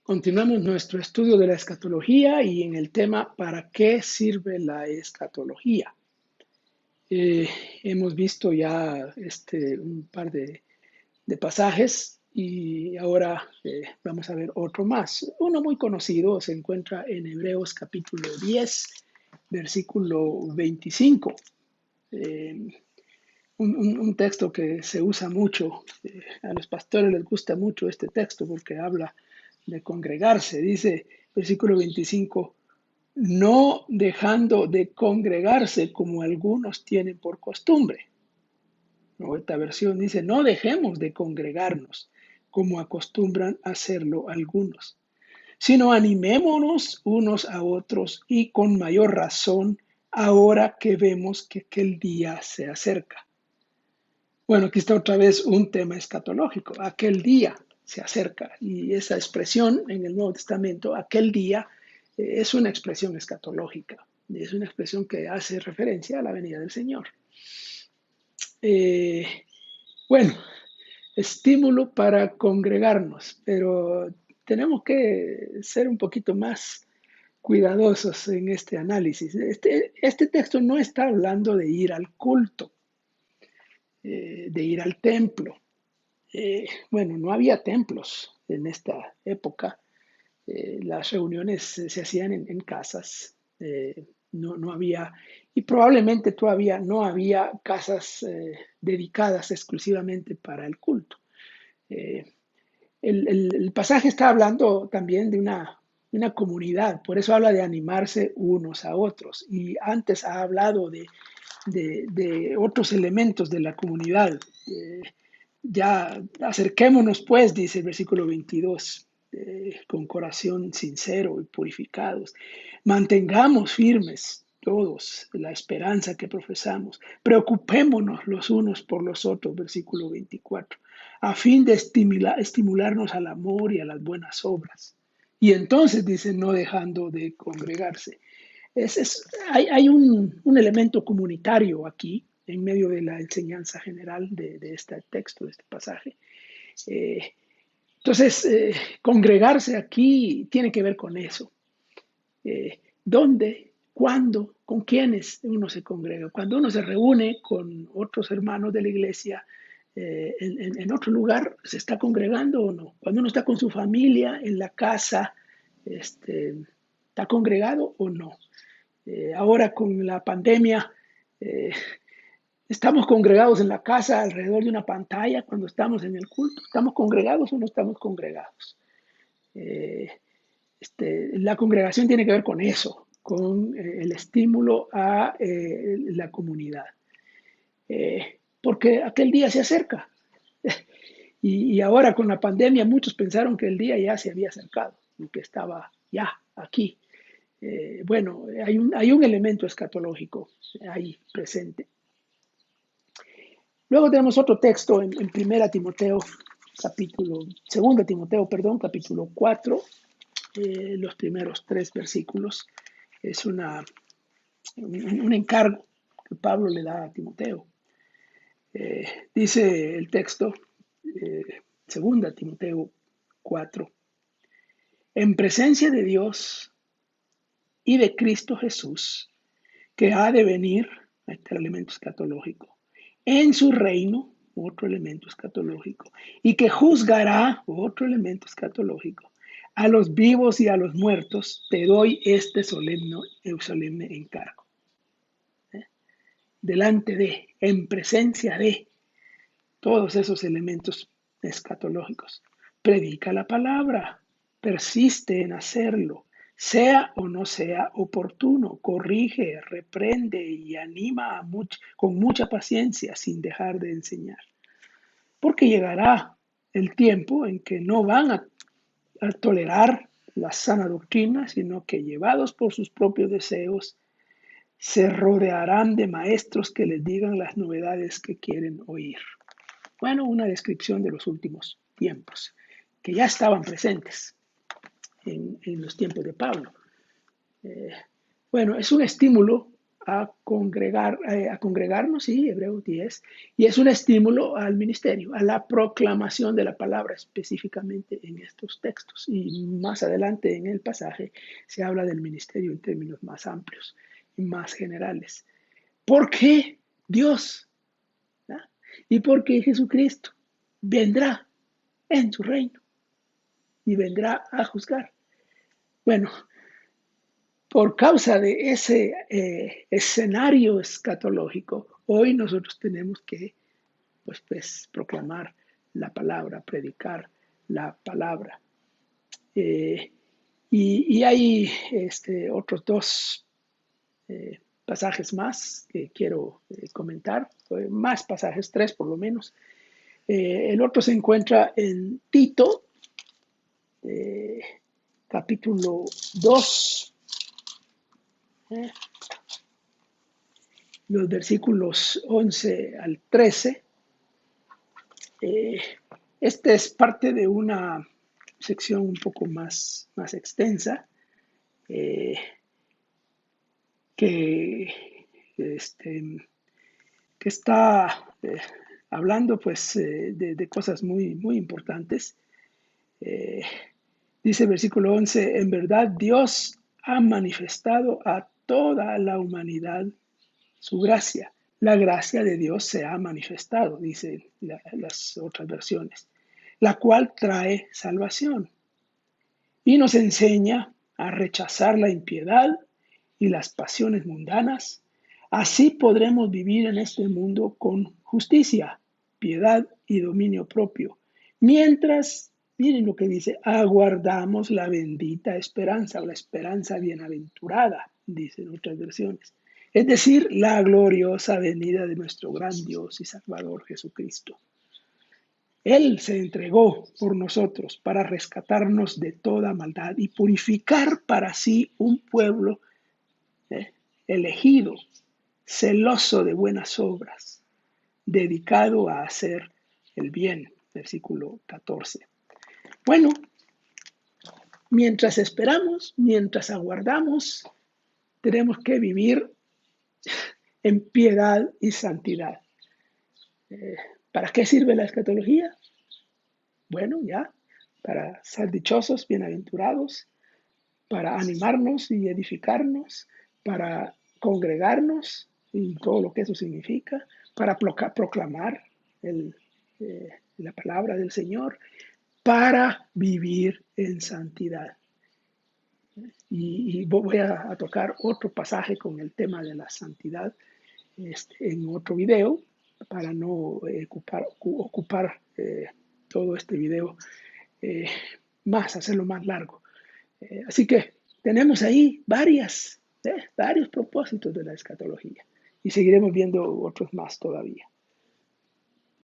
Continuamos nuestro estudio de la escatología y en el tema ¿para qué sirve la escatología? Eh, Hemos visto ya un par de pasajes y ahora vamos a ver otro más. Uno muy conocido se encuentra en Hebreos capítulo 10, versículo 25. Eh, un texto que se usa mucho. A los pastores les gusta mucho este texto porque habla de congregarse. Dice, versículo 25, no dejando de congregarse como algunos tienen por costumbre. ¿No? Esta versión dice, no dejemos de congregarnos como acostumbran hacerlo algunos, sino animémonos unos a otros y con mayor razón ahora que vemos que aquel día se acerca. Bueno, aquí está otra vez un tema escatológico. Aquel día se acerca y esa expresión en el Nuevo Testamento, aquel día, es una expresión escatológica. Es una expresión que hace referencia a la venida del Señor. Eh, bueno, estímulo para congregarnos, pero tenemos que ser un poquito más cuidadosos en este análisis. Este texto no está hablando de ir al culto, de ir al templo. Bueno, no había templos en esta época. Las reuniones se hacían en casas. No había, y probablemente todavía no había casas dedicadas exclusivamente para el culto. Eh, el pasaje está hablando también de una comunidad, por eso habla de animarse unos a otros. Y antes ha hablado de otros elementos de la comunidad. Ya acerquémonos pues, dice el versículo 22, con corazón sincero y purificados. Mantengamos firmes todos la esperanza que profesamos. Preocupémonos los unos por los otros, versículo 24, a fin de estimularnos al amor y a las buenas obras. Y entonces dice, no dejando de congregarse. Hay un elemento comunitario aquí, en medio de la enseñanza general de este texto, de este pasaje. Eh, entonces, congregarse aquí tiene que ver con eso. ¿Dónde? ¿Cuándo? ¿Con quiénes uno se congrega? Cuando uno se reúne con otros hermanos de la iglesia en otro lugar, ¿se está congregando o no? Cuando uno está con su familia en la casa, ¿está congregado o no? Ahora con la pandemia, eh, estamos congregados en la casa alrededor de una pantalla cuando estamos en el culto. ¿Estamos congregados o no estamos congregados? Eh, la congregación tiene que ver con eso, con el estímulo a la comunidad. Porque aquel día se acerca. Y ahora con la pandemia muchos pensaron que el día ya se había acercado y que estaba ya aquí. Bueno, hay un elemento escatológico ahí presente. Luego tenemos otro texto en 2 Timoteo, capítulo 4, los primeros 3 versículos. Es un encargo que Pablo le da a Timoteo. Dice el texto, 2 Timoteo 4, en presencia de Dios y de Cristo Jesús, que ha de venir, este elemento escatológico, en su reino, otro elemento escatológico, y que juzgará, otro elemento escatológico, a los vivos y a los muertos, te doy este solemne encargo. Delante de, en presencia de todos esos elementos escatológicos. Predica la palabra, persiste en hacerlo, sea o no sea oportuno, corrige, reprende y anima con mucha paciencia sin dejar de enseñar. Porque llegará el tiempo en que no van a tolerar la sana doctrina, sino que llevados por sus propios deseos, se rodearán de maestros que les digan las novedades que quieren oír. Bueno, una descripción de los últimos tiempos, que ya estaban presentes en los tiempos de Pablo. Bueno, es un estímulo a congregarnos, sí, Hebreos 10, y es un estímulo al ministerio, a la proclamación de la palabra específicamente en estos textos. Y más adelante en el pasaje se habla del ministerio en términos más amplios y más generales. ¿Por qué Dios? ¿No? Y porque Jesucristo vendrá en su reino y vendrá a juzgar. Bueno, por causa de ese escenario escatológico, hoy nosotros tenemos que proclamar la palabra, predicar la palabra. Y hay otros dos pasajes más que quiero comentar, más pasajes, tres por lo menos. El otro se encuentra en Tito, capítulo 2, los versículos 11 al 13. Este es parte de una sección un poco más extensa eh, que, que está hablando pues de cosas muy importantes. Dice el versículo 11, en verdad Dios ha manifestado a toda la humanidad su gracia. La gracia de Dios se ha manifestado, dicen las otras versiones, la cual trae salvación y nos enseña a rechazar la impiedad y las pasiones mundanas. Así podremos vivir en este mundo con justicia, piedad y dominio propio, mientras, miren lo que dice, aguardamos la bendita esperanza o la esperanza bienaventurada, dicen otras versiones. Es decir, la gloriosa venida de nuestro gran Dios y Salvador Jesucristo. Él se entregó por nosotros para rescatarnos de toda maldad y purificar para sí un pueblo elegido, celoso de buenas obras, dedicado a hacer el bien. Versículo 14. Bueno, mientras esperamos, mientras aguardamos, tenemos que vivir en piedad y santidad. ¿Para qué sirve la escatología? Bueno, ya, para ser dichosos, bienaventurados, para animarnos y edificarnos, para congregarnos y todo lo que eso significa, para proclamar la palabra del Señor, para vivir en santidad. Y voy a tocar otro pasaje con el tema de la santidad en otro video para no ocupar todo este video hacerlo más largo. Así que tenemos ahí varios propósitos de la escatología y seguiremos viendo otros más todavía.